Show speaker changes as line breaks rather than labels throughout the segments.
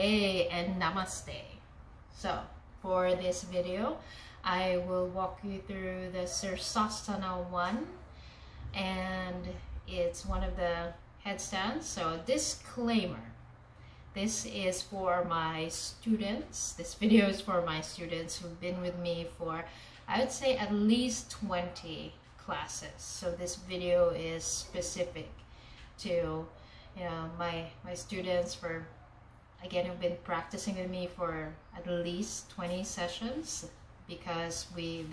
Hey and namaste. So for this video, I will walk you through the Sirsasana 1, and it's one of the headstands. So disclaimer, this is for my students. This video is for my students who've been with me for, I would say, at least 20 classes. So this video is specific to my students for, again, who've been practicing with me for at least 20 sessions, because we've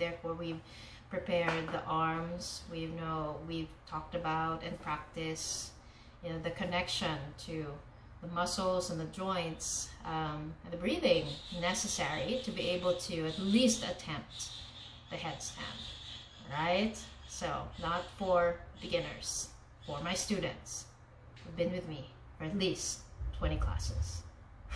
prepared the arms. We've talked about and practiced the connection to the muscles and the joints, and the breathing necessary to be able to at least attempt the headstand, right? So not for beginners, for my students who've been with me for at least 20 classes.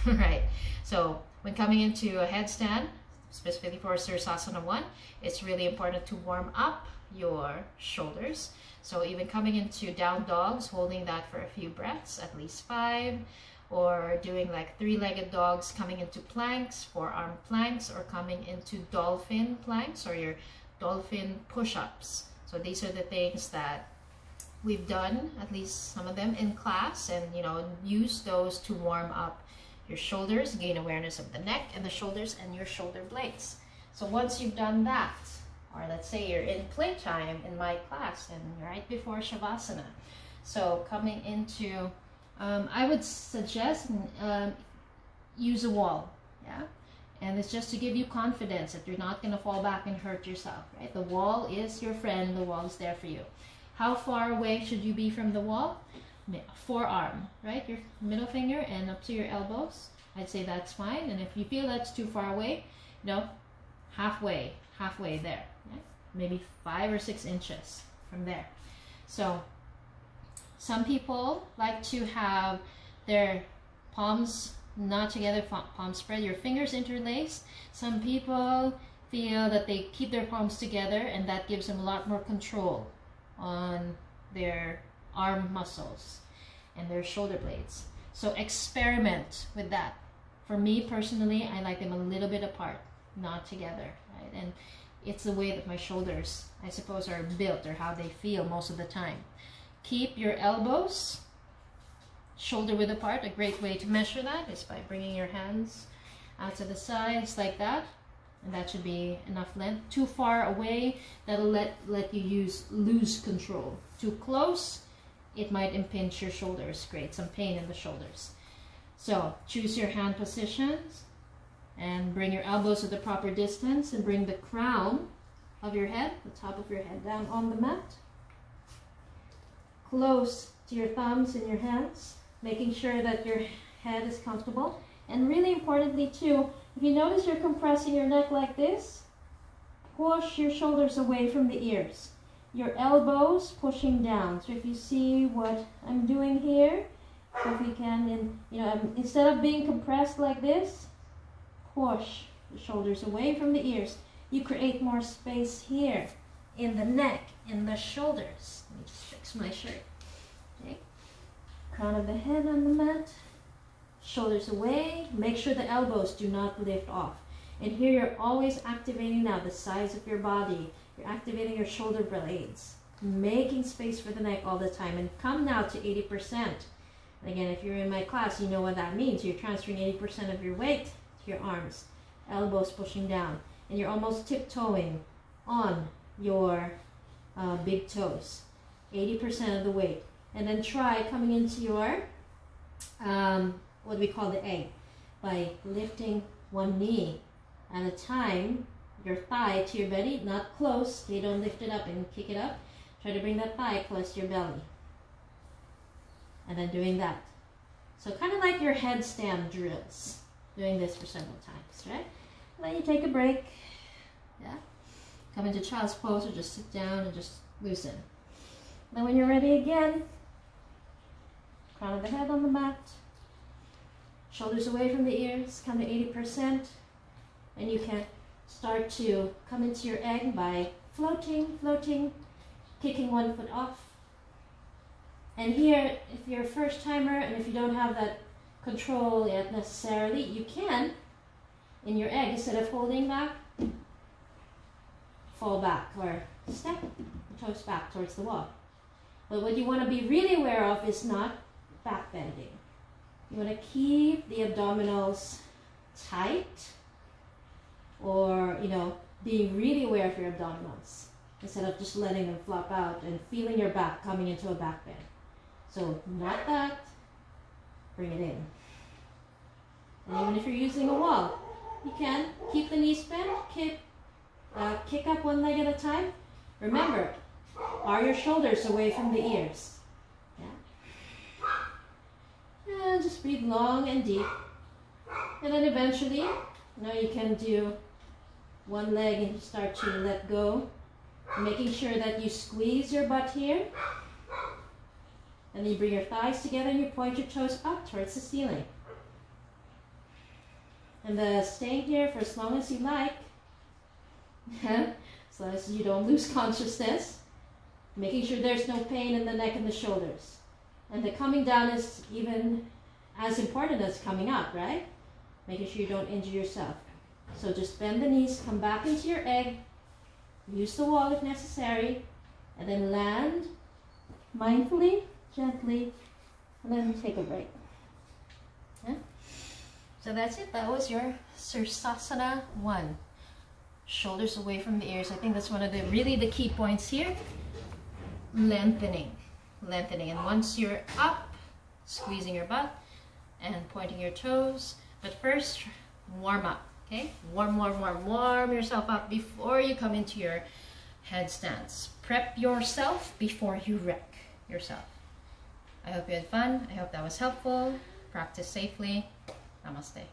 Right, so when coming into a headstand, specifically for Sirsasana 1, it's really important to warm up your shoulders. So even coming into down dogs, holding that for a few breaths, at least 5, or doing like 3-legged dogs, coming into planks, forearm planks, or coming into dolphin planks or your dolphin push-ups. So these are the things that we've done, at least some of them in class, and use those to warm up your shoulders, gain awareness of the neck and the shoulders and your shoulder blades. So once you've done that, or let's say you're in playtime in my class and you're right before Shavasana, so coming into, I would suggest use a wall, yeah? And it's just to give you confidence that you're not going to fall back and hurt yourself, right? The wall is your friend, the wall is there for you. How far away should you be from the wall? Forearm, right? Your middle finger and up to your elbows. I'd say that's fine. And if you feel that's too far away, halfway there, right? Maybe 5 or 6 inches from there. So some people like to have their palms not together, palms spread, your fingers interlaced. Some people feel that they keep their palms together and that gives them a lot more control on their arm muscles and their shoulder blades. So experiment with that. For me personally, I like them a little bit apart, not together, right? And it's the way that my shoulders, I suppose, are built, or how they feel most of the time. Keep your elbows shoulder width apart. A great way to measure that is by bringing your hands out to the sides like that, and that should be enough length. Too far away, that'll let you lose control. Too close, it might impinge your shoulders, create some pain in the shoulders. So choose your hand positions and bring your elbows to the proper distance, and bring the crown of your head, the top of your head, down on the mat. Close to your thumbs in your hands, making sure that your head is comfortable. And really importantly too, if you notice you're compressing your neck like this, push your shoulders away from the ears. Your elbows pushing down. So if you see what I'm doing here, so if you can, instead of being compressed like this, push the shoulders away from the ears. You create more space here in the neck, in the shoulders. Let me just fix my shirt. Okay. Crown of the head on the mat. Shoulders away. Make sure the elbows do not lift off. And here you're always activating now the size of your body. You're activating your shoulder blades, making space for the neck all the time. And come now to 80%. And again, if you're in my class, you know what that means. You're transferring 80% of your weight to your arms, elbows pushing down, and you're almost tiptoeing on your big toes, 80% of the weight. And then try coming into your, what we call the egg, by lifting one knee at a time, your thigh to your belly, not close. Okay, don't lift it up and kick it up. Try to bring that thigh close to your belly. And then doing that. So kind of like your headstand drills. Doing this for several times, right? And then you take a break. Yeah. Come into child's pose, or just sit down and just loosen. Then when you're ready again, crown of the head on the mat. Shoulders away from the ears, come to 80%. And you can start to come into your egg by floating, kicking one foot off. And here, if you're a first timer and if you don't have that
control it necessarily. You can, in your egg, instead of holding back, fall back or step your toes back towards the wall. But what you want to be really aware of is not back bending. You want to keep the abdominals tight, or, you know, being really aware of your abdominals instead of just letting them flop out and feeling your back coming into a back bend. So not that, bring it in. And even if you're using a wall, you can keep the knees bent, kick up one leg at a time. Remember, are your shoulders away from the ears? Yeah. And just breathe long and deep. And then eventually, now you can do one leg and you start to let go, making sure that you squeeze your butt here. And then you bring your thighs together and you point your toes up towards the ceiling. And staying here for as long as you like, as long as you don't lose consciousness, making sure there's no pain in the neck and the shoulders. And the coming down is even as important as coming up, right? Making sure you don't injure yourself. So just bend the knees, come back into your egg, use the wall if necessary, and then land mindfully, gently, and then take a break. Yeah? So that's it. That was your Sirsasana 1. Shoulders away from the ears. I think that's one of the the key points here. Lengthening. And once you're up, squeezing your butt and pointing your toes. But first, warm up. Okay? Warm yourself up before you come into your headstands. Prep yourself before you wreck yourself. I hope you had fun. I hope that was helpful. Practice safely. Namaste.